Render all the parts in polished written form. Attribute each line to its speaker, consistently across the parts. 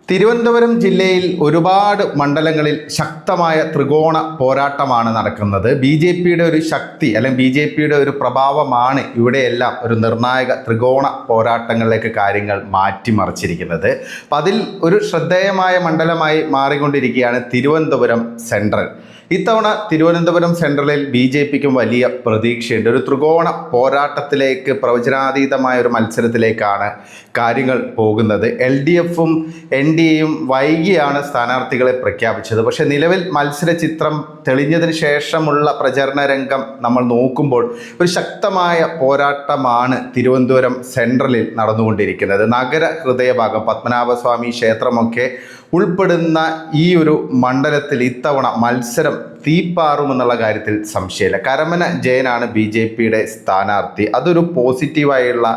Speaker 1: തിരുവനന്തപുരം ജില്ലയിൽ ഒരുപാട് മണ്ഡലങ്ങളിൽ ശക്തമായ ത്രികോണ പോരാട്ടമാണ് നടക്കുന്നത്. ബി ജെ പിയുടെ ഒരു ശക്തി അല്ലെങ്കിൽ ബി ജെ പിയുടെ ഒരു പ്രഭാവമാണ് ഇവിടെയെല്ലാം ഒരു നിർണായക ത്രികോണ പോരാട്ടങ്ങളിലേക്ക് കാര്യങ്ങൾ മാറ്റിമറിച്ചിരിക്കുന്നത്. അപ്പം അതിൽ ഒരു ശ്രദ്ധേയമായ മണ്ഡലമായി മാറിക്കൊണ്ടിരിക്കുകയാണ് തിരുവനന്തപുരം സെൻട്രൽ. ഇത്തവണ തിരുവനന്തപുരം സെൻട്രലിൽ ബി ജെ പിക്കും വലിയ പ്രതീക്ഷയുണ്ട്. ഒരു ത്രികോണ പോരാട്ടത്തിലേക്ക്, പ്രവചനാതീതമായ ഒരു മത്സരത്തിലേക്കാണ് കാര്യങ്ങൾ പോകുന്നത്. എൽ ഡി എഫും എൻ ഡി എയും വൈകിയാണ് സ്ഥാനാർത്ഥികളെ പ്രഖ്യാപിച്ചത്. പക്ഷേ നിലവിൽ മത്സര ചിത്രം തെളിഞ്ഞതിന് ശേഷമുള്ള പ്രചരണ രംഗം നമ്മൾ നോക്കുമ്പോൾ ഒരു ശക്തമായ പോരാട്ടമാണ് തിരുവനന്തപുരം സെൻട്രലിൽ നടന്നുകൊണ്ടിരിക്കുന്നത്. നഗര ഹൃദയഭാഗം പത്മനാഭസ്വാമി ക്ഷേത്രമൊക്കെ ഉൾപ്പെടുന്ന ഈ ഒരു മണ്ഡലത്തിൽ ഇത്തവണ മത്സരം തീപ്പാറുമെന്നുള്ള കാര്യത്തിൽ സംശയമില്ല. കരമന ജയനാണ് ബി ജെ പിയുടെ സ്ഥാനാർത്ഥി. അതൊരു പോസിറ്റീവായുള്ള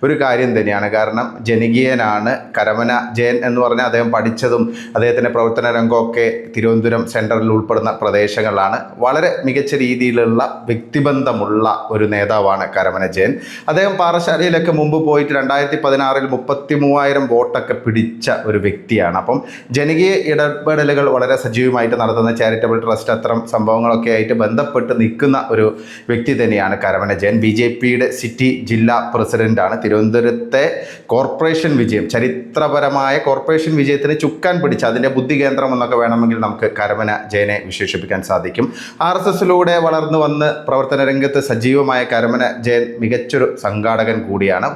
Speaker 1: ഒരു കാര്യം തന്നെയാണ്. കാരണം ജനകീയനാണ് കരമന ജയൻ എന്ന് പറഞ്ഞാൽ അദ്ദേഹം പഠിച്ചതും അദ്ദേഹത്തിൻ്റെ പ്രവർത്തന രംഗമൊക്കെ തിരുവനന്തപുരം സെൻട്രലിൽ ഉൾപ്പെടുന്ന പ്രദേശങ്ങളാണ്. വളരെ മികച്ച രീതിയിലുള്ള വ്യക്തിബന്ധമുള്ള ഒരു നേതാവാണ് കരമന ജയൻ. അദ്ദേഹം പാറശാലയിലൊക്കെ മുമ്പ് പോയിട്ട് 2016 33,000 വോട്ടൊക്കെ പിടിച്ച ഒരു വ്യക്തിയാണ്. അപ്പം ജനകീയ ഇടപെടലുകൾ വളരെ സജീവമായിട്ട് നടത്തുന്ന ചാരിറ്റബിൾ ട്രസ്റ്റ് അത്തരം സംഭവങ്ങളൊക്കെ ആയിട്ട് ബന്ധപ്പെട്ട് നിൽക്കുന്ന ഒരു വ്യക്തി തന്നെയാണ് കരമന ജയൻ. ബി ജെ പിയുടെ സിറ്റി ജില്ലാ പ്രസിഡന്റാണ്. തിരുവനന്തപുരത്തെ കോർപ്പറേഷൻ വിജയം, ചരിത്രപരമായ കോർപ്പറേഷൻ വിജയത്തിന് ചുക്കാൻ പിടിച്ച അതിൻ്റെ ബുദ്ധി കേന്ദ്രം എന്നൊക്കെ വേണമെങ്കിൽ നമുക്ക് കരമന ജയനെ വിശേഷിപ്പിക്കാൻ സാധിക്കും. RSSലൂടെ വളർന്നു വന്ന് പ്രവർത്തന രംഗത്ത് സജീവമായ കരമന ജയൻ മികച്ചൊരു സംഘാടകൻ കൂടിയാണ്.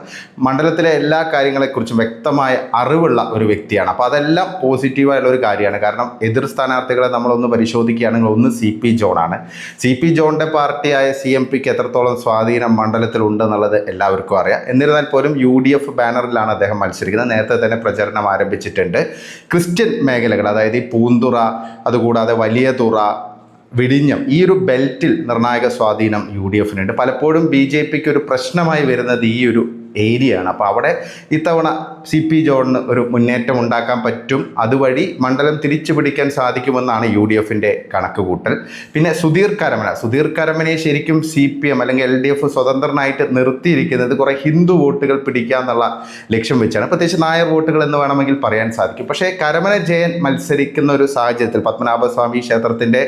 Speaker 1: മണ്ഡലത്തിലെ എല്ലാ കാര്യങ്ങളെക്കുറിച്ചും വ്യക്തമായ അറിവുള്ള ഒരു വ്യക്തിയാണ്. അപ്പോൾ അതെല്ലാം പോസിറ്റീവായുള്ള ഒരു കാര്യമാണ്. കാരണം എതിർ സ്ഥാനാർത്ഥികളെ നമ്മളൊന്ന് പരിശോധിക്കുകയാണെങ്കിൽ ഒന്ന് CP ജോണാണ്. CP ജോണിൻ്റെ പാർട്ടിയായ CMPക്ക് എത്രത്തോളം സ്വാധീനം മണ്ഡലത്തിലുണ്ടെന്നുള്ളത് എല്ലാവർക്കും അറിയാം. എന്നിരുന്നാൽ പോലും UDF ബാനറിലാണ് അദ്ദേഹം മത്സരിക്കുന്നത്. നേരത്തെ തന്നെ പ്രചരണം ആരംഭിച്ചിട്ടുണ്ട്. ക്രിസ്ത്യൻ മേഖലകൾ, അതായത് ഈ പൂന്തുറ, അതുകൂടാതെ വലിയ തുറ, വിഴിഞ്ഞം, ഈ ഒരു ബെൽറ്റിൽ നിർണായക സ്വാധീനം UDFനുണ്ട്. പലപ്പോഴും ബി ജെ പിക്ക് ഒരു പ്രശ്നമായി വരുന്നത് ഈ ഒരു ഏരിയയാണ്. അപ്പോൾ അവിടെ ഇത്തവണ CP ജോണിന് ഒരു മുന്നേറ്റം ഉണ്ടാക്കാൻ പറ്റും. അതുവഴി മണ്ഡലം തിരിച്ചു പിടിക്കാൻ സാധിക്കുമെന്നാണ് UDFൻ്റെ കണക്കുകൂട്ടൽ. പിന്നെ സുധീർ കരമനയെ ശരിക്കും CPM അല്ലെങ്കിൽ LDF സ്വതന്ത്രനായിട്ട് നിർത്തിയിരിക്കുന്നത് കുറേ ഹിന്ദു വോട്ടുകൾ പിടിക്കുക എന്നുള്ള ലക്ഷ്യം വെച്ചാണ്. പ്രത്യേകിച്ച് നായർ വോട്ടുകൾ എന്ന് വേണമെങ്കിൽ പറയാൻ സാധിക്കും. പക്ഷേ കരമന ജയൻ മത്സരിക്കുന്ന ഒരു സാഹചര്യത്തിൽ പത്മനാഭസ്വാമി ക്ഷേത്രത്തിൻ്റെ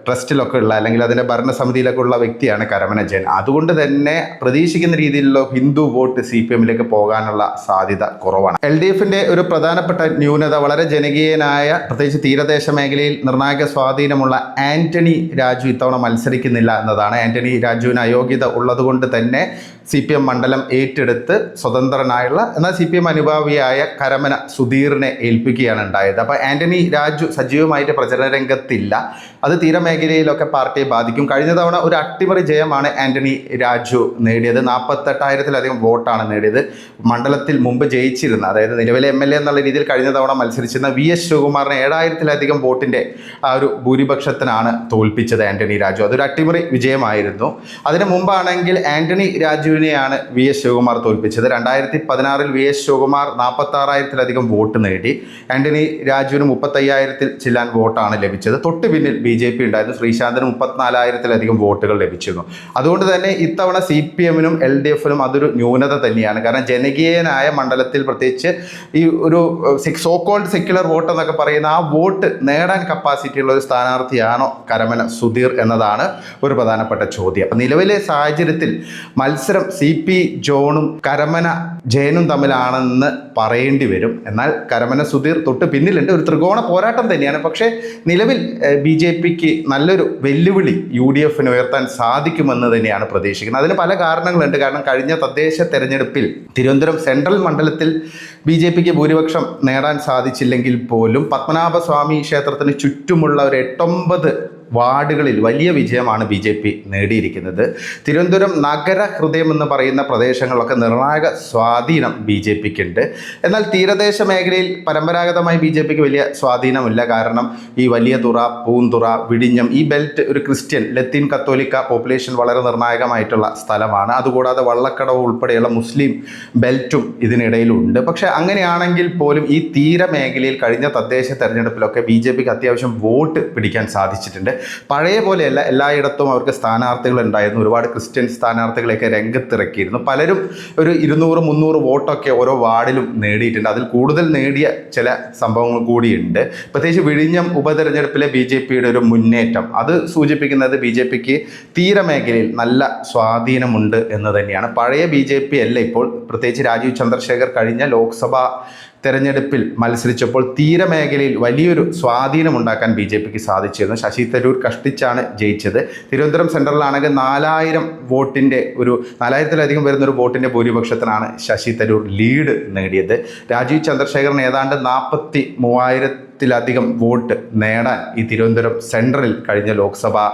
Speaker 1: ട്രസ്റ്റിലൊക്കെ ഉള്ള അല്ലെങ്കിൽ അതിൻ്റെ ഭരണസമിതിയിലൊക്കെ ഉള്ള വ്യക്തിയാണ് കരമന ജയൻ. അതുകൊണ്ട് തന്നെ പ്രതീക്ഷിക്കുന്ന രീതിയിലുള്ള ഹിന്ദു വോട്ട് CPMലേക്ക് പോകാനുള്ള സാധ്യത കുറവാണ്. LDFൻ്റെ ഒരു പ്രധാനപ്പെട്ട ന്യൂനത വളരെ ജനകീയനായ, പ്രത്യേകിച്ച് തീരദേശ മേഖലയിൽ നിർണായക സ്വാധീനമുള്ള ആന്റണി രാജു ഇത്തവണ മത്സരിക്കുന്നില്ല എന്നതാണ്. ആന്റണി രാജുവിന് അയോഗ്യത ഉള്ളതുകൊണ്ട് തന്നെ CPM മണ്ഡലം ഏറ്റെടുത്ത് സ്വതന്ത്രനായുള്ള എന്നാൽ CPM അനുഭാവിയായ കരമന സുധീറിനെ ഏൽപ്പിക്കുകയാണ് ഉണ്ടായത്. അപ്പോൾ ആന്റണി രാജു സജീവമായിട്ട് പ്രചരണ രംഗത്തില്ല. അത് തീരമേഖലയിലൊക്കെ പാർട്ടിയെ ബാധിക്കും. കഴിഞ്ഞ തവണ ഒരു അട്ടിമറി ജയമാണ് ആന്റണി രാജു നേടിയത്. 48,000-ലധികം വോട്ടാണ് നേടിയത്. മണ്ഡലത്തിൽ മുമ്പ് ജയിച്ചിരുന്ന, അതായത് നിലവിലെ MLA എന്നുള്ള രീതിയിൽ കഴിഞ്ഞ തവണ മത്സരിച്ചിരുന്ന VS ശിവകുമാറിനെ 7,000-ലധികം വോട്ടിൻ്റെ ആ ഒരു ഭൂരിപക്ഷത്തിനാണ് തോൽപ്പിച്ചത് ആന്റണി രാജു. അതൊരു അട്ടിമറി വിജയമായിരുന്നു. അതിന് മുമ്പാണെങ്കിൽ ആന്റണി രാജുവിനെയാണ് VS ശിവകുമാർ തോൽപ്പിച്ചത്. 2016 VS ശിവകുമാർ 46,000-ലധികം വോട്ട് നേടി. ആന്റണി രാജുവിന് 35,000-ൽ ചില്ലാൻ വോട്ടാണ് ലഭിച്ചത്. തൊട്ട് പിന്നിൽ BJP ഉണ്ടായിരുന്നു. ശ്രീശാന്തിന് 34,000-ലധികം വോട്ടുകൾ ലഭിച്ചിരുന്നു. അതുകൊണ്ട് തന്നെ ഇത്തവണ CPMനും LDFനും അതൊരു ന്യൂനത തന്നെയാണ്. കാരണം ജനകീയനായ മണ്ഡലത്തിൽ, പ്രത്യേകിച്ച് ഈ ഒരു സോ കോൾഡ് സെക്യുലർ വോട്ട് എന്നൊക്കെ പറയുന്ന ആ വോട്ട് നേടാൻ കപ്പാസിറ്റി ഉള്ള ഒരു സ്ഥാനാർത്ഥിയാണോ കരമന സുധീർ എന്നതാണ് ഒരു പ്രധാനപ്പെട്ട ചോദ്യം. നിലവിലെ സാഹചര്യത്തിൽ മത്സരം CP ജോണും കരമന ജയനും തമ്മിലാണെന്ന് പറയേണ്ടി വരും. എന്നാൽ കരമന സുധീർ തൊട്ട് പിന്നിലുണ്ട്. ഒരു ത്രികോണ പോരാട്ടം തന്നെയാണ്. പക്ഷേ നിലവിൽ BJPക്ക് നല്ലൊരു വെല്ലുവിളി UDFന് ഉയർത്താൻ സാധിക്കുമെന്ന് തന്നെയാണ് പ്രതീക്ഷിക്കുന്നത്. അതിന് പല കാരണങ്ങളുണ്ട്. കാരണം കഴിഞ്ഞ തദ്ദേശ തെരഞ്ഞെടുപ്പിൽ തിരുവനന്തപുരം സെൻട്രൽ മണ്ഡലത്തിൽ BJPക്ക് ഭൂരിപക്ഷം നേടാൻ സാധിച്ചില്ലെങ്കിൽ പോലും പത്മനാഭസ്വാമി ക്ഷേത്രത്തിന് ചുറ്റുമുള്ള ഒരു 8-9 വാർഡുകളിൽ വലിയ വിജയമാണ് BJP നേടിയിരിക്കുന്നത്. തിരുവനന്തപുരം നഗര ഹൃദയം എന്ന് പറയുന്ന പ്രദേശങ്ങളിലൊക്കെ നിർണായക സ്വാധീനം BJPക്ക് ഉണ്ട്. എന്നാൽ തീരദേശ മേഖലയിൽ പരമ്പരാഗതമായി BJPക്ക് വലിയ സ്വാധീനമില്ല. കാരണം ഈ വലിയ തുറ, പൂന്തുറ, വിഴിഞ്ഞം, ഈ ബെൽറ്റ് ഒരു ക്രിസ്ത്യൻ, ലത്തീൻ കത്തോലിക്ക പോപ്പുലേഷൻ വളരെ നിർണായകമായിട്ടുള്ള സ്ഥലമാണ്. അതുകൂടാതെ വള്ളക്കടവ് ഉൾപ്പെടെയുള്ള മുസ്ലിം ബെൽറ്റും ഇതിനിടയിലുണ്ട്. പക്ഷേ അങ്ങനെയാണെങ്കിൽ പോലും ഈ തീരമേഖലയിൽ കഴിഞ്ഞ തദ്ദേശ തെരഞ്ഞെടുപ്പിലൊക്കെ BJPക്ക് അത്യാവശ്യം വോട്ട് പിടിക്കാൻ സാധിച്ചിട്ടുണ്ട്. പഴയ പോലെയല്ല, എല്ലായിടത്തും അവർക്ക് സ്ഥാനാർത്ഥികൾ ഉണ്ടായിരുന്നു. ഒരുപാട് ക്രിസ്ത്യൻ സ്ഥാനാർത്ഥികളെയൊക്കെ രംഗത്തിറക്കിയിരുന്നു. പലരും ഒരു 200-300 വോട്ടൊക്കെ ഓരോ വാർഡിലും നേടിയിട്ടുണ്ട്. അതിൽ കൂടുതൽ നേടിയ ചില സംഭവങ്ങൾ കൂടിയുണ്ട്. പ്രത്യേകിച്ച് വിഴിഞ്ഞം ഉപതെരഞ്ഞെടുപ്പിലെ BJPയുടെ ഒരു മുന്നേറ്റം അത് സൂചിപ്പിക്കുന്നത് BJPക്ക് തീരമേഖലയിൽ നല്ല സ്വാധീനമുണ്ട് എന്ന് തന്നെയാണ്. പഴയ BJP അല്ല ഇപ്പോൾ. പ്രത്യേകിച്ച് രാജീവ് ചന്ദ്രശേഖർ കഴിഞ്ഞ ലോക്സഭാ തെരഞ്ഞെടുപ്പിൽ മത്സരിച്ചപ്പോൾ തീരമേഖലയിൽ വലിയൊരു സ്വാധീനമുണ്ടാക്കാൻ BJPക്ക് സാധിച്ചിരുന്നു. ശശി തരൂർ കഷ്ടിച്ചാണ് ജയിച്ചത്. തിരുവനന്തപുരം സെൻട്രലിലാണെങ്കിൽ 4000 വോട്ടിൻ്റെ 4000-ലധികം വരുന്നൊരു വോട്ടിൻ്റെ ഭൂരിപക്ഷത്തിനാണ് ശശി തരൂർ ലീഡ് നേടിയത്. രാജീവ് ചന്ദ്രശേഖറിന് ഏതാണ്ട് 43,000-ലധികം വോട്ട് നേടാൻ ഈ തിരുവനന്തപുരം സെൻട്രലിൽ കഴിഞ്ഞ ലോക്സഭാ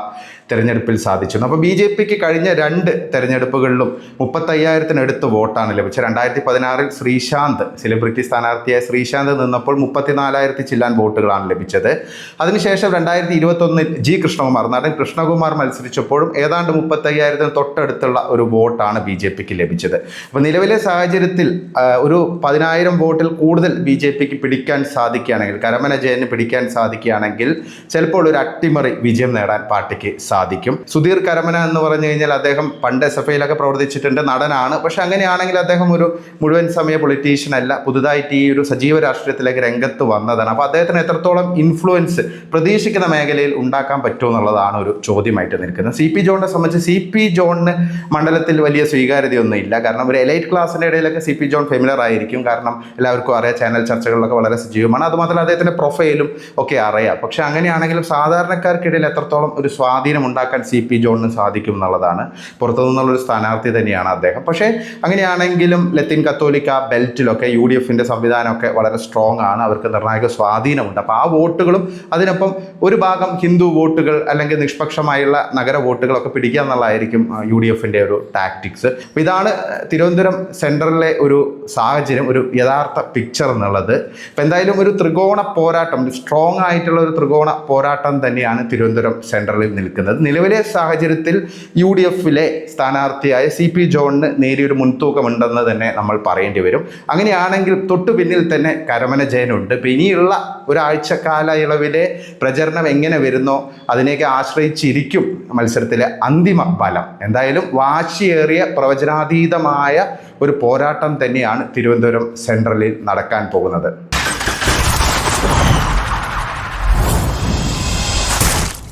Speaker 1: തെരഞ്ഞെടുപ്പിൽ സാധിച്ചിരുന്നു. അപ്പോൾ BJPക്ക് കഴിഞ്ഞ 2 തെരഞ്ഞെടുപ്പുകളിലും 35,000-അടുത്ത് വോട്ടാണ് ലഭിച്ചത്. 2016 ശ്രീശാന്ത്, സെലിബ്രിറ്റി സ്ഥാനാർത്ഥിയായ ശ്രീശാന്ത് നിന്നപ്പോൾ 34,000 ചില്ലാൻ വോട്ടുകളാണ് ലഭിച്ചത്. അതിനുശേഷം 2021 G. കൃഷ്ണകുമാർ, നടൻ കൃഷ്ണകുമാർ മത്സരിച്ചപ്പോഴും ഏതാണ്ട് 35,000-ന് തൊട്ടടുത്തുള്ള ഒരു വോട്ടാണ് BJPക്ക് ലഭിച്ചത്. അപ്പോൾ നിലവിലെ സാഹചര്യത്തിൽ ഒരു 10,000 വോട്ടിൽ കൂടുതൽ BJPക്ക് പിടിക്കാൻ സാധിക്കുകയാണെങ്കിൽ, കരമന ജയന് പിടിക്കാൻ സാധിക്കുകയാണെങ്കിൽ ചിലപ്പോൾ ഒരു അട്ടിമറി വിജയം നേടാൻ പാർട്ടിക്ക് സാധിക്കും. സുധീർ കരമന എന്ന് പറഞ്ഞു കഴിഞ്ഞാൽ അദ്ദേഹം പണ്ട് SFIയിലൊക്കെ പ്രവർത്തിച്ചിട്ടുണ്ട്, നടനാണ്. പക്ഷെ അങ്ങനെയാണെങ്കിൽ അദ്ദേഹം ഒരു മുഴുവൻ സമയ പൊളിറ്റീഷ്യൻ അല്ല, പുതുതായിട്ട് ഈ ഒരു സജീവ രാഷ്ട്രീയത്തിലേക്ക് രംഗത്ത് വന്നതാണ്. അപ്പോൾ അദ്ദേഹത്തിന് എത്രത്തോളം ഇൻഫ്ലുവൻസ് പ്രതീക്ഷിക്കുന്ന മേഖലയിൽ ഉണ്ടാക്കാൻ പറ്റുമോ എന്നുള്ളതാണ് ഒരു ചോദ്യമായിട്ട് നിൽക്കുന്നത്. CP ജോണിനെ സംബന്ധിച്ച് CP ജോണിന് മണ്ഡലത്തിൽ വലിയ സ്വീകാര്യതയൊന്നും ഇല്ല. കാരണം ഒരു എലൈറ്റ് ക്ലാസിൻ്റെ ഇടയിലൊക്കെ CP ജോൺ ഫെമിലർ ആയിരിക്കും. കാരണം എല്ലാവർക്കും അറിയാം, ചാനൽ ചർച്ചകളിലൊക്കെ വളരെ സജീവമാണ്. അതുമാത്രമല്ല അദ്ദേഹത്തിൻ്റെ പ്രൊഫൈലും ഒക്കെ അറിയാം. പക്ഷെ അങ്ങനെയാണെങ്കിലും സാധാരണക്കാർക്കിടയിൽ എത്രത്തോളം ഒരു സ്വാധീനം ഉണ്ടാക്കാൻ CP ജോണിന് സാധിക്കും എന്നുള്ളതാണ്. പുറത്തു നിന്നുള്ളൊരു സ്ഥാനാർത്ഥി തന്നെയാണ് അദ്ദേഹം. പക്ഷേ അങ്ങനെയാണെങ്കിലും ലത്തീൻ കത്തോലിക്ക ബെൽറ്റിലൊക്കെ UDFൻ്റെ സംവിധാനമൊക്കെ വളരെ സ്ട്രോങ് ആണ്. അവർക്ക് നിർണായക സ്വാധീനമുണ്ട്. അപ്പോൾ ആ വോട്ടുകളും അതിനൊപ്പം ഒരു ഭാഗം ഹിന്ദു വോട്ടുകൾ അല്ലെങ്കിൽ നിഷ്പക്ഷമായുള്ള നഗര വോട്ടുകളൊക്കെ പിടിക്കുക എന്നുള്ളതായിരിക്കും UDFൻ്റെ ഒരു ടാക്ടിക്സ്. അപ്പോൾ ഇതാണ് തിരുവനന്തപുരം സെൻട്രലിലെ ഒരു സാഹചര്യം, ഒരു യഥാർത്ഥ പിക്ചർ എന്നുള്ളത്. ഇപ്പോൾ എന്തായാലും ഒരു ത്രികോണ പോരാട്ടം, സ്ട്രോങ് ആയിട്ടുള്ള ഒരു ത്രികോണ പോരാട്ടം തന്നെയാണ് തിരുവനന്തപുരം സെൻട്രലിൽ നിൽക്കുന്നത്. നിലവിലെ സാഹചര്യത്തിൽ UDFിലെ സ്ഥാനാർത്ഥിയായ CP ജോണിന് നേരിയൊരു മുൻതൂക്കമുണ്ടെന്ന് തന്നെ നമ്മൾ പറയേണ്ടി വരും. അങ്ങനെയാണെങ്കിൽ തൊട്ടു പിന്നിൽ തന്നെ കരമന ജയനുണ്ട്. ഇപ്പം ഇനിയുള്ള ഒരാഴ്ചക്കാല ഇളവിലെ പ്രചരണം എങ്ങനെ വരുന്നോ അതിനെയൊക്കെ ആശ്രയിച്ചിരിക്കും മത്സരത്തിലെ അന്തിമ ഫലം. എന്തായാലും വാശിയേറിയ പ്രവചനാതീതമായ ഒരു പോരാട്ടം തന്നെയാണ് തിരുവനന്തപുരം സെൻട്രലിൽ നടക്കാൻ പോകുന്നത്.